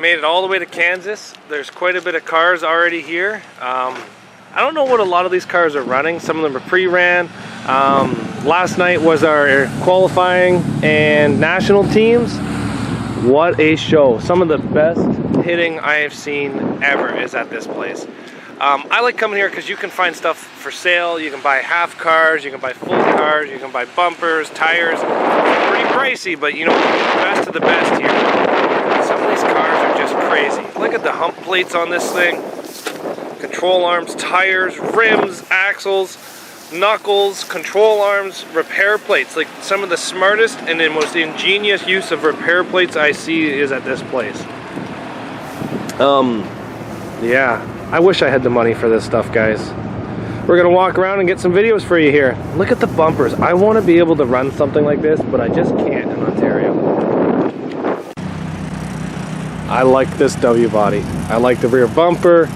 made it all the way to Kansas. There's quite a bit of cars already here. I don't know what a lot of these cars are running. Some of them are pre-ran. Last night was our qualifying and national teams. What a show. Some of the best hitting I have seen ever is at this place. I like coming here because you can find stuff for sale. You can buy half cars, you can buy full cars, you can buy bumpers, tires. Pretty pricey, but you know, the best of the best here. Some of these cars are just crazy. Look at the hump plates on this thing. Control arms, tires, rims, axles, knuckles, control arms, repair plates. Like some of the smartest and the most ingenious use of repair plates I see is at this place. Yeah. I wish I had the money for this stuff, guys. We're gonna walk around and get some videos for you here. Look at the bumpers. I want to be able to run something like this, but I just can't in Ontario. I like this W body. I like the rear bumper.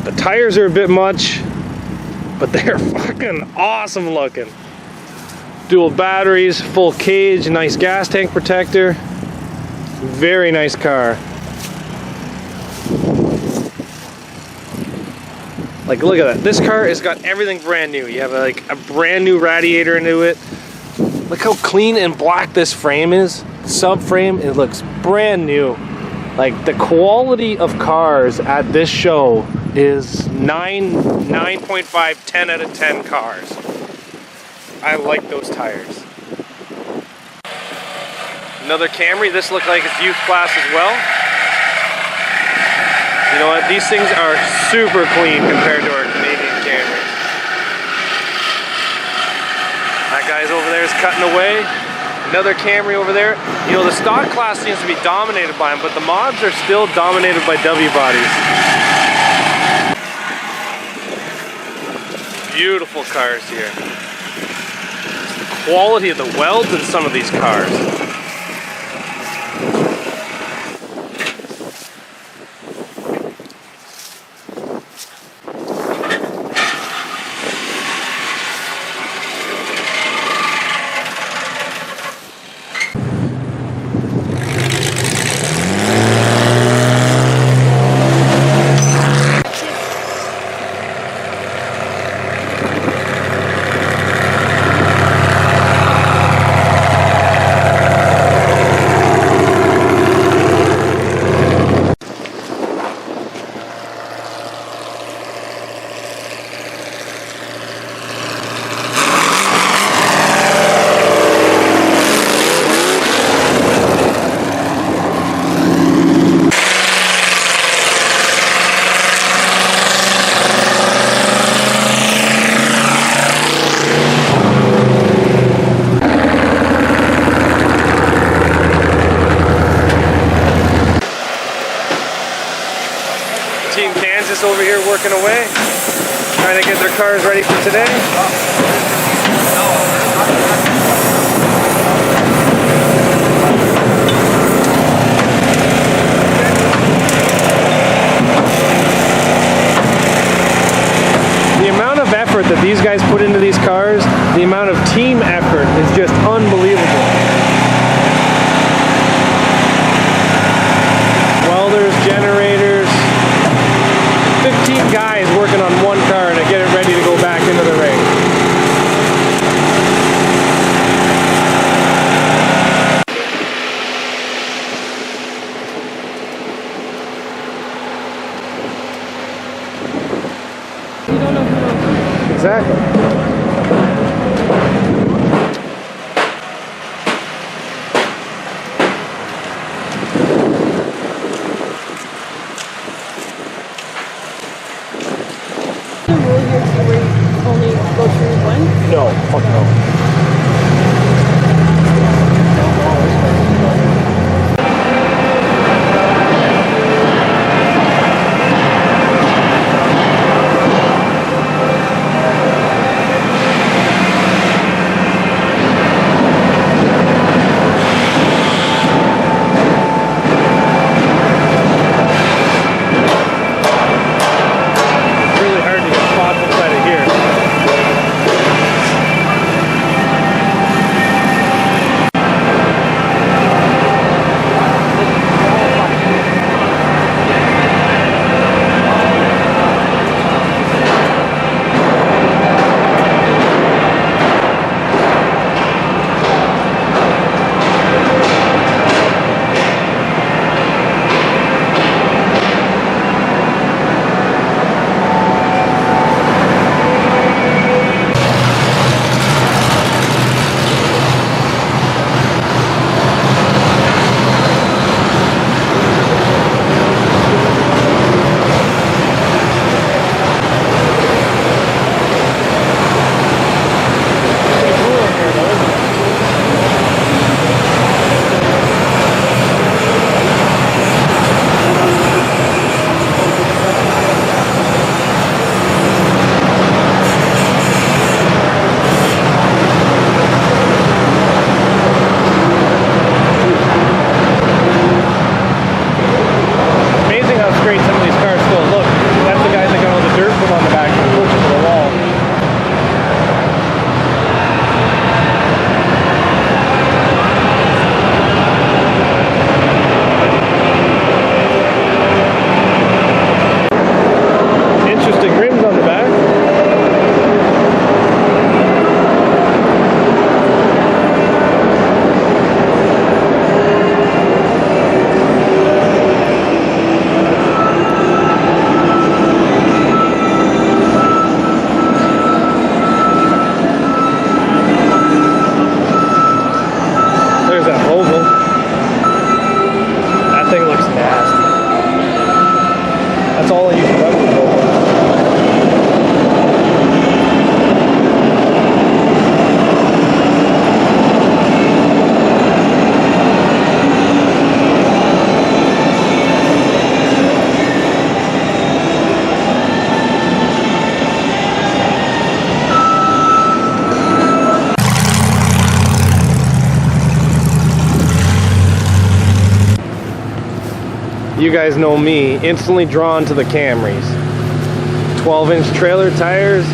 The tires are a bit much, but they're fucking awesome looking. Dual batteries, full cage, nice gas tank protector. Very nice car. Like, look at that. This car has got everything brand new. You have like a brand new radiator into it. Look how clean and black this frame is. Subframe, it looks brand new. Like, the quality of cars at this show is 9.5, 10 out of 10 cars. I like those tires. Another Camry. This looks like it's youth class as well. You know what? These things are super clean compared to our Canadian Camrys. That guy's over there is cutting away. Another Camry over there. You know, the stock class seems to be dominated by them, but the mods are still dominated by W bodies. Beautiful cars here. The quality of the welds in some of these cars. Team Kansas over here working away, trying to get their cars ready for today. The amount of effort that these guys put into these cars, the amount of team effort is just unbelievable. Welders, generators, 15 guys working on one car to get it ready to go back into the ring. You don't know who. Exactly. you guys know me, instantly drawn to the Camrys. 12-inch trailer tires,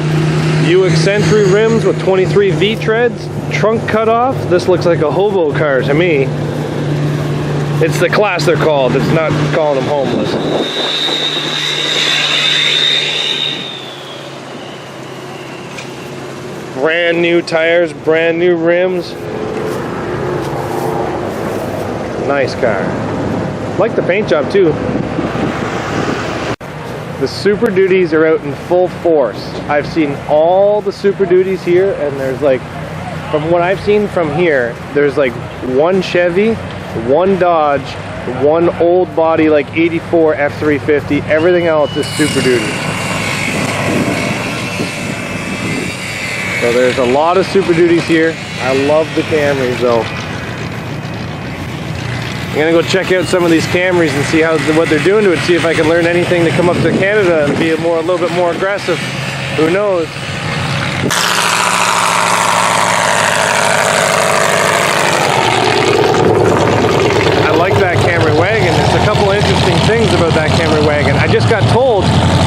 Buick Century rims with 23 V treads, trunk cut off. This looks like a hobo car to me. It's the class they're called. It's not calling them homeless. Brand new tires, brand new rims. Nice car. Like the paint job too. The Super Duties are out in full force. I've seen all the Super Duties here, and there's like, from what I've seen from here, there's like one Chevy, one Dodge, one old body like 84 F350. Everything else is Super Duty. So there's a lot of Super Duties here. I love the Camrys though. I'm gonna go check out some of these Camrys and see what they're doing to it, see if I can learn anything to come up to Canada and be a little bit more aggressive. Who knows? I like that Camry wagon. There's a couple of interesting things about that Camry wagon. I just got told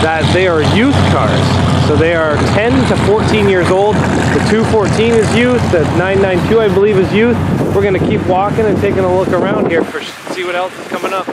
that they are youth cars. So they are 10 to 14 years old. The 214 is youth. The 992, I believe, is youth. We're going to keep walking and taking a look around here for see what else is coming up.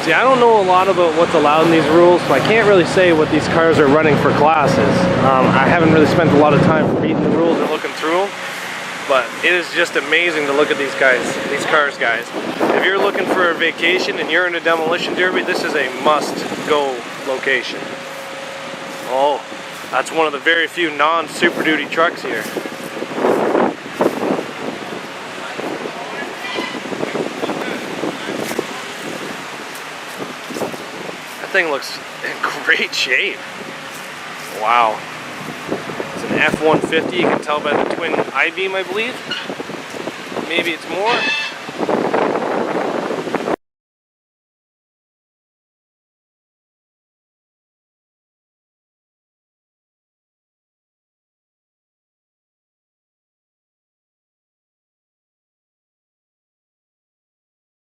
See, I don't know a lot about what's allowed in these rules, so I can't really say what these cars are running for classes. I haven't really spent a lot of time reading the rules and looking through them, but it is just amazing to look at these cars, guys. If you're looking for a vacation and you're in a demolition derby, this is a must-go location. Oh, that's one of the very few non-Super Duty trucks here. Thing looks in great shape. Wow. It's an F-150. You can tell by the twin I-beam, I believe. Maybe it's more.